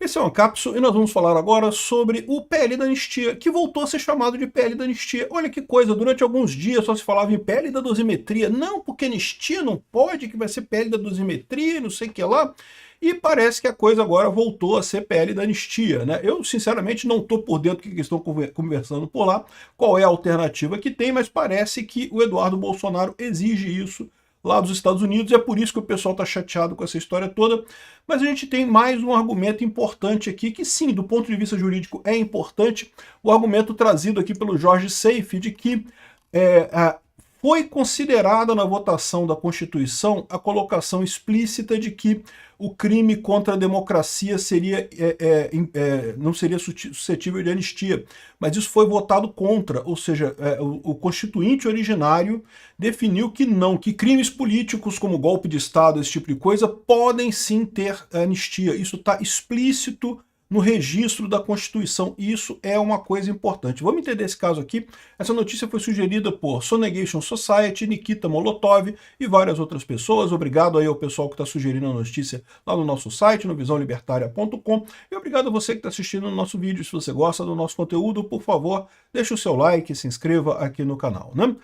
Esse é o Ancapso e nós vamos falar agora sobre o PL da anistia, que voltou a ser chamado de PL da anistia. Olha que coisa, durante alguns dias só se falava em PL da dosimetria. Não, porque anistia não pode, que vai ser PL da dosimetria, não sei o que lá. E parece que a coisa agora voltou a ser PL da anistia, né? Eu, sinceramente, não estou por dentro do que eles estão conversando por lá, qual é a alternativa que tem, mas parece que o Eduardo Bolsonaro exige isso lá dos Estados Unidos, é por isso que o pessoal está chateado com essa história toda. Mas a gente tem mais um argumento importante aqui, que sim, do ponto de vista jurídico é importante, o argumento trazido aqui pelo Jorge Seife, de que foi considerada na votação da Constituição a colocação explícita de que o crime contra a democracia não seria suscetível de anistia, mas isso foi votado contra, ou seja, o constituinte originário definiu que não, que crimes políticos como golpe de Estado, esse tipo de coisa, podem sim ter anistia. Isso está explícito no registro da Constituição, e isso é uma coisa importante. Vamos entender esse caso aqui. Essa notícia foi sugerida por Sonegation Society, Nikita Molotov e várias outras pessoas. Obrigado aí ao pessoal que está sugerindo a notícia lá no nosso site, no visãolibertaria.com, e obrigado a você que está assistindo o nosso vídeo. Se você gosta do nosso conteúdo, por favor, deixe o seu like e se inscreva aqui no canal, né?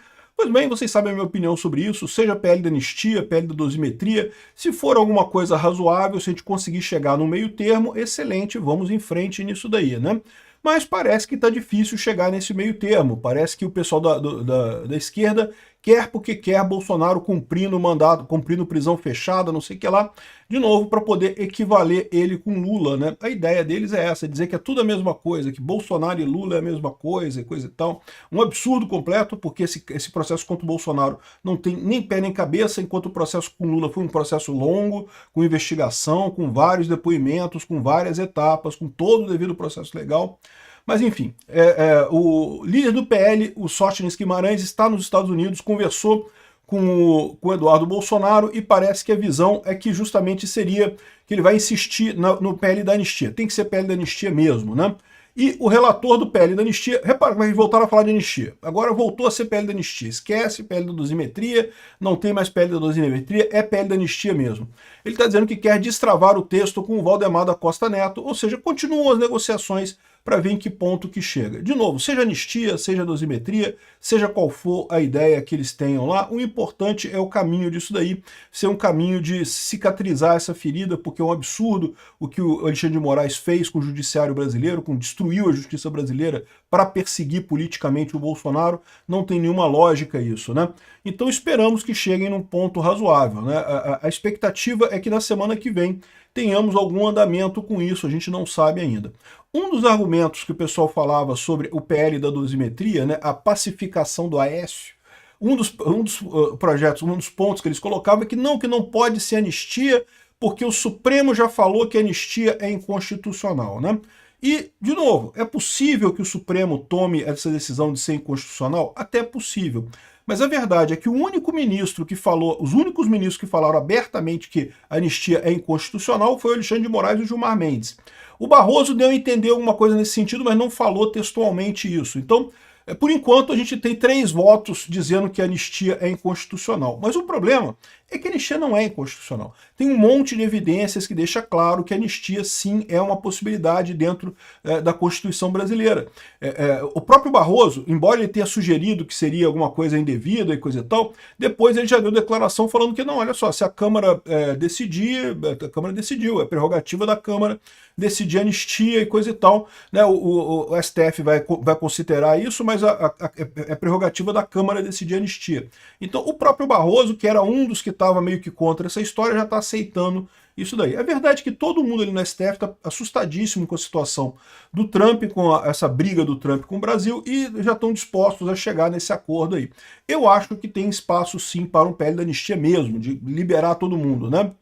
Pois bem, vocês sabem a minha opinião sobre isso, seja PL da anistia, PL da dosimetria. Se for alguma coisa razoável, se a gente conseguir chegar no meio termo, excelente, vamos em frente nisso daí, né? Mas parece que está difícil chegar nesse meio termo. Parece que o pessoal da esquerda quer porque quer Bolsonaro cumprindo mandato, cumprindo prisão fechada, não sei o que lá, de novo, para poder equivaler ele com Lula, né? A ideia deles é essa, dizer que é tudo a mesma coisa, que Bolsonaro e Lula é a mesma coisa, e coisa e tal. Um absurdo completo, porque esse processo contra o Bolsonaro não tem nem pé nem cabeça, enquanto o processo com Lula foi um processo longo, com investigação, com vários depoimentos, com várias etapas, com todo o devido processo legal. Mas enfim, o líder do PL, o Sóstenes Guimarães, está nos Estados Unidos, conversou com o Eduardo Bolsonaro e parece que a visão é que justamente seria que ele vai insistir no PL da anistia. Tem que ser PL da anistia mesmo, né? E o relator do PL da anistia, repara, mas voltaram a falar de anistia. Agora voltou a ser PL da anistia. Esquece PL da dosimetria, não tem mais PL da dosimetria, é PL da anistia mesmo. Ele está dizendo que quer destravar o texto com o Valdemar da Costa Neto, ou seja, continuam as negociações para ver em que ponto que chega. De novo, seja anistia, seja dosimetria, seja qual for a ideia que eles tenham lá, o importante é o caminho disso daí, ser um caminho de cicatrizar essa ferida, porque é um absurdo o que o Alexandre de Moraes fez com o judiciário brasileiro, destruiu a justiça brasileira para perseguir politicamente o Bolsonaro, não tem nenhuma lógica isso, né? Então esperamos que cheguem num ponto razoável, né? A expectativa é que na semana que vem tenhamos algum andamento com isso, a gente não sabe ainda. Um dos argumentos que o pessoal falava sobre o PL da dosimetria, né, a pacificação do Aécio, um dos projetos, um dos pontos que eles colocavam é que não pode ser anistia, porque o Supremo já falou que a anistia é inconstitucional, né? E, de novo, é possível que o Supremo tome essa decisão de ser inconstitucional? Até é possível. Mas a verdade é que o único ministro que falou, os únicos ministros que falaram abertamente que a anistia é inconstitucional foi o Alexandre de Moraes e o Gilmar Mendes. O Barroso deu a entender alguma coisa nesse sentido, mas não falou textualmente isso. Então, por enquanto, a gente tem 3 votos dizendo que a anistia é inconstitucional. Mas o problema é que a anistia não é inconstitucional. Tem um monte de evidências que deixa claro que a anistia, sim, é uma possibilidade dentro da Constituição brasileira. O próprio Barroso, embora ele tenha sugerido que seria alguma coisa indevida e coisa e tal, depois ele já deu declaração falando que não, olha só, se a Câmara decidir, a Câmara decidiu, é prerrogativa da Câmara decidir anistia e coisa e tal, né? O STF vai considerar isso, mas é prerrogativa da Câmara decidir anistia. Então o próprio Barroso, que era um dos que estava meio que contra essa história, já está aceitando isso daí. É verdade que todo mundo ali no STF está assustadíssimo com a situação do Trump, com essa briga do Trump com o Brasil, e já estão dispostos a chegar nesse acordo aí. Eu acho que tem espaço sim para um PL da anistia mesmo, de liberar todo mundo, né?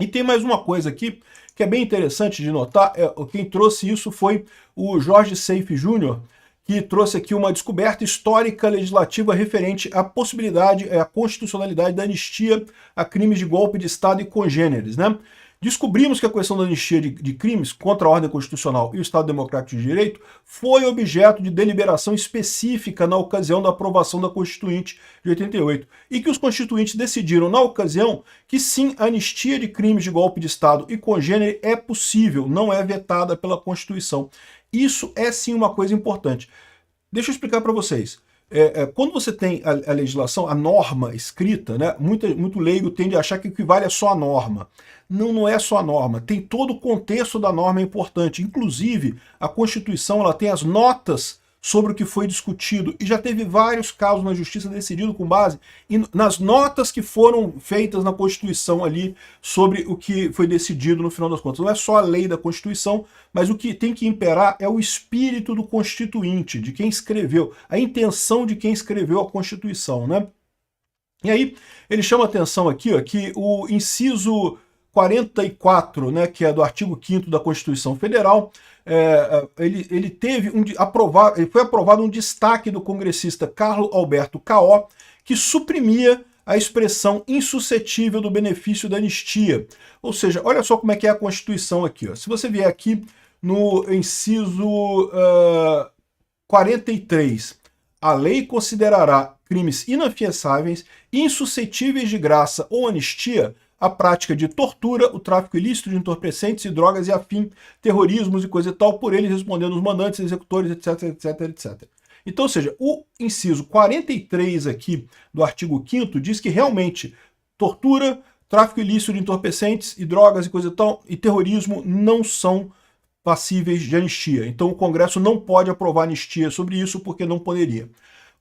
E tem mais uma coisa aqui que é bem interessante de notar, quem trouxe isso foi o Jorge Seife Júnior, que trouxe aqui uma descoberta histórica legislativa referente à possibilidade, à constitucionalidade da anistia a crimes de golpe de Estado e congêneres, né? Descobrimos que a questão da anistia de crimes contra a ordem constitucional e o Estado Democrático de Direito foi objeto de deliberação específica na ocasião da aprovação da Constituinte de 88, e que os constituintes decidiram, na ocasião, que sim, a anistia de crimes de golpe de Estado e congênere é possível, não é vetada pela Constituição. Isso é sim uma coisa importante. Deixa eu explicar para vocês. Quando você tem a legislação, a norma escrita, né, muito leigo tende a achar que equivale a só a norma. Não, não é só a norma. Tem todo o contexto da norma é importante. Inclusive, a Constituição ela tem as notas sobre o que foi discutido, e já teve vários casos na Justiça decidido com base nas notas que foram feitas na Constituição ali sobre o que foi decidido no final das contas. Não é só a lei da Constituição, mas o que tem que imperar é o espírito do constituinte, de quem escreveu, a intenção de quem escreveu a Constituição, né? E aí, ele chama atenção aqui, ó, que o inciso 44, né, que é do artigo 5º da Constituição Federal, ele foi aprovado um destaque do congressista Carlos Alberto Caó, que suprimia a expressão insuscetível do benefício da anistia. Ou seja, olha só como é que é a Constituição aqui. Ó. Se você vier aqui no inciso 43, a lei considerará crimes inafiançáveis, insuscetíveis de graça ou anistia, a prática de tortura, o tráfico ilícito de entorpecentes e drogas e afim, terrorismos e coisa e tal, por eles respondendo os mandantes, executores, etc, etc, etc. Então, ou seja, o inciso 43 aqui do artigo 5º diz que realmente tortura, tráfico ilícito de entorpecentes e drogas e coisa e tal, e terrorismo não são passíveis de anistia. Então o Congresso não pode aprovar anistia sobre isso porque não poderia.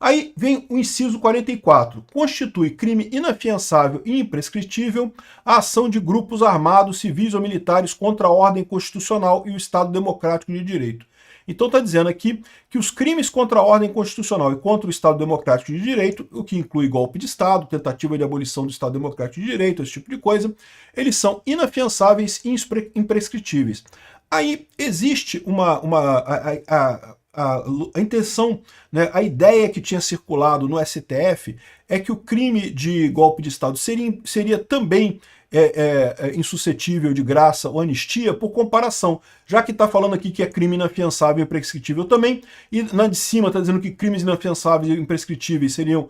Aí vem o inciso 44. Constitui crime inafiançável e imprescritível a ação de grupos armados, civis ou militares contra a ordem constitucional e o Estado Democrático de Direito. Então está dizendo aqui que os crimes contra a ordem constitucional e contra o Estado Democrático de Direito, o que inclui golpe de Estado, tentativa de abolição do Estado Democrático de Direito, esse tipo de coisa, eles são inafiançáveis e imprescritíveis. Aí existe a intenção, né, a ideia que tinha circulado no STF é que o crime de golpe de Estado seria também insuscetível de graça ou anistia por comparação, já que está falando aqui que é crime inafiançável e imprescritível também, e na de cima está dizendo que crimes inafiançáveis e imprescritíveis seriam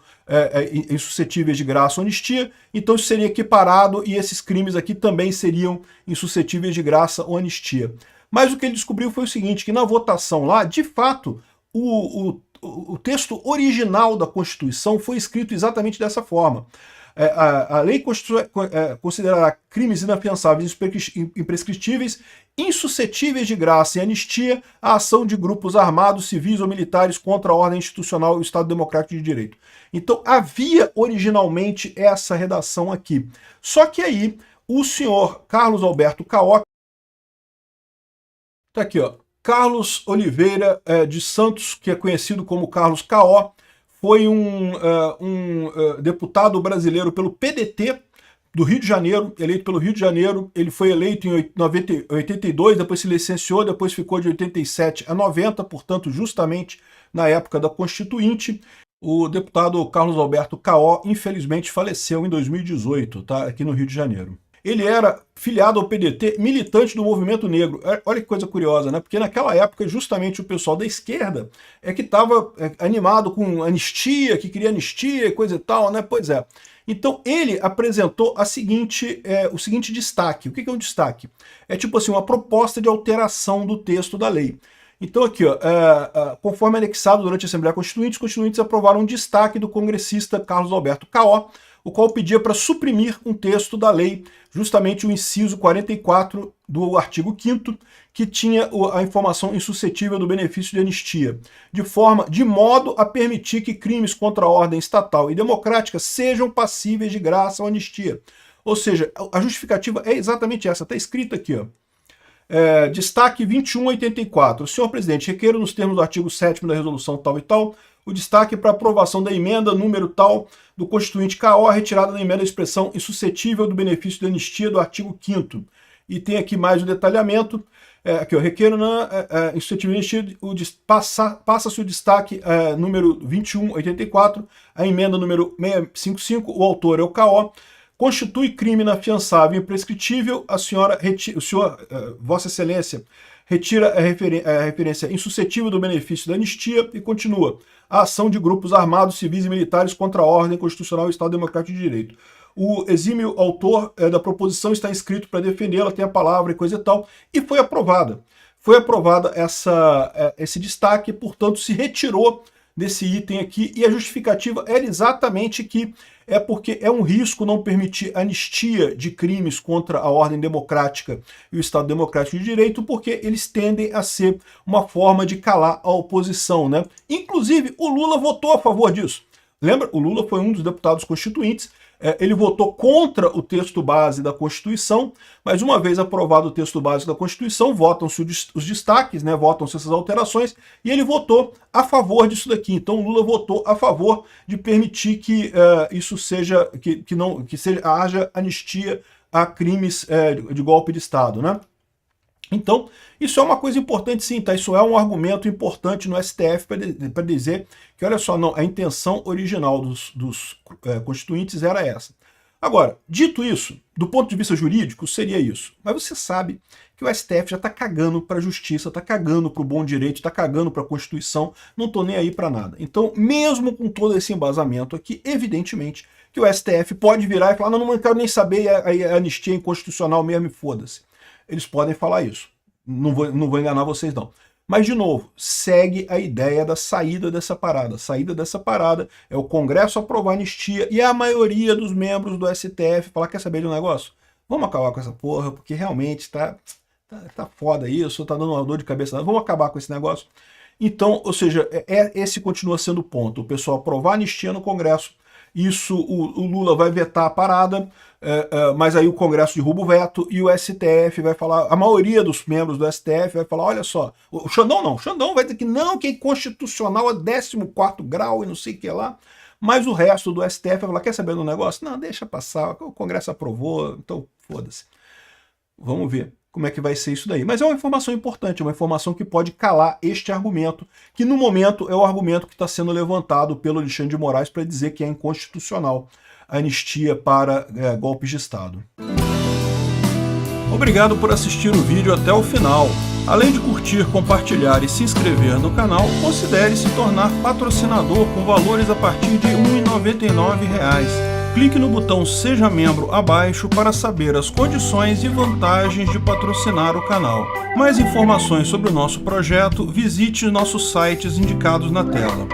insuscetíveis de graça ou anistia, então isso seria equiparado e esses crimes aqui também seriam insuscetíveis de graça ou anistia. Mas o que ele descobriu foi o seguinte, que na votação lá, de fato, o texto original da Constituição foi escrito exatamente dessa forma. A lei considerará crimes inafiançáveis e imprescritíveis, insuscetíveis de graça e anistia, a ação de grupos armados, civis ou militares contra a ordem institucional e o Estado Democrático de Direito. Então havia originalmente essa redação aqui. Só que aí o senhor Carlos Alberto Caó, tá aqui, ó, Carlos Oliveira de Santos, que é conhecido como Carlos Caó, foi um deputado brasileiro pelo PDT do Rio de Janeiro, eleito pelo Rio de Janeiro. Ele foi eleito em 82, depois se licenciou, depois ficou de 87 a 90, portanto, justamente na época da Constituinte. O deputado Carlos Alberto Caó, infelizmente, faleceu em 2018, tá? Aqui no Rio de Janeiro. Ele era filiado ao PDT, militante do movimento negro. Olha que coisa curiosa, né? Porque naquela época, justamente o pessoal da esquerda é que estava animado com anistia, que queria anistia e coisa e tal, né? Pois é. Então ele apresentou o seguinte destaque. O que é um destaque? É tipo assim, uma proposta de alteração do texto da lei. Então aqui, ó, conforme anexado durante a Assembleia Constituinte, os constituintes aprovaram um destaque do congressista Carlos Alberto Caó, o qual pedia para suprimir um texto da lei, justamente o inciso 44 do artigo 5º, que tinha a informação insuscetível do benefício de anistia, de modo a permitir que crimes contra a ordem estatal e democrática sejam passíveis de graça ou anistia. Ou seja, a justificativa é exatamente essa, está escrito aqui, ó. Destaque 2184. Senhor presidente, requeiro nos termos do artigo 7º da resolução tal e tal, o destaque para aprovação da emenda número tal do Constituinte Caó, retirada da emenda a expressão insuscetível do benefício de anistia do artigo 5º. E tem aqui mais o detalhamento. Aqui, ó, requeiro na insuscetível de anistia, passa-se o destaque número 2184, a emenda número 655, o autor é o Caó, constitui crime inafiançável e imprescritível, Vossa Excelência retira a referência insuscetível do benefício da anistia e continua. A ação de grupos armados, civis e militares contra a ordem constitucional e o Estado Democrático de Direito. O exímio autor da proposição está inscrito para defendê-la, tem a palavra e coisa e tal, e foi aprovada. Foi aprovada esse destaque, portanto se retirou desse item aqui, e a justificativa era exatamente que é porque é um risco não permitir anistia de crimes contra a ordem democrática e o Estado Democrático de Direito, porque eles tendem a ser uma forma de calar a oposição, né? Inclusive, o Lula votou a favor disso. Lembra? O Lula foi um dos deputados constituintes, ele votou contra o texto base da Constituição, mas uma vez aprovado o texto base da Constituição, votam-se os destaques, né, votam-se essas alterações, e ele votou a favor disso daqui. Então o Lula votou a favor de permitir que isso seja, haja anistia a crimes de golpe de Estado, né? Então, isso é uma coisa importante sim, tá? Isso é um argumento importante no STF para dizer que, olha só, não, a intenção original dos constituintes era essa. Agora, dito isso, do ponto de vista jurídico, seria isso. Mas você sabe que o STF já está cagando para a justiça, está cagando para o bom direito, está cagando para a Constituição, não estou nem aí para nada. Então, mesmo com todo esse embasamento aqui, evidentemente que o STF pode virar e falar, não quero nem saber, a anistia é inconstitucional mesmo e foda-se. Eles podem falar isso. Não vou enganar vocês, não. Mas, de novo, segue a ideia da saída dessa parada. A saída dessa parada é o Congresso aprovar a anistia e a maioria dos membros do STF falar, quer saber de um negócio? Vamos acabar com essa porra, porque realmente tá foda isso, tá dando uma dor de cabeça. Vamos acabar com esse negócio. Então, ou seja, esse continua sendo o ponto. O pessoal aprovar a anistia no Congresso, isso o Lula vai vetar a parada, mas aí o Congresso derruba o veto e o STF vai falar, a maioria dos membros do STF vai falar, olha só, o Xandão não, o Xandão vai dizer que não, que é inconstitucional a 14º grau e não sei o que lá, mas o resto do STF vai falar, quer saber do negócio? Não, deixa passar, o Congresso aprovou, então foda-se. Vamos ver como é que vai ser isso daí. Mas é uma informação importante, uma informação que pode calar este argumento, que no momento é o argumento que está sendo levantado pelo Alexandre de Moraes para dizer que é inconstitucional a anistia para golpes de Estado. Obrigado por assistir o vídeo até o final. Além de curtir, compartilhar e se inscrever no canal, considere se tornar patrocinador com valores a partir de R$ 1,99. Clique no botão Seja Membro abaixo para saber as condições e vantagens de patrocinar o canal. Mais informações sobre o nosso projeto, visite nossos sites indicados na tela.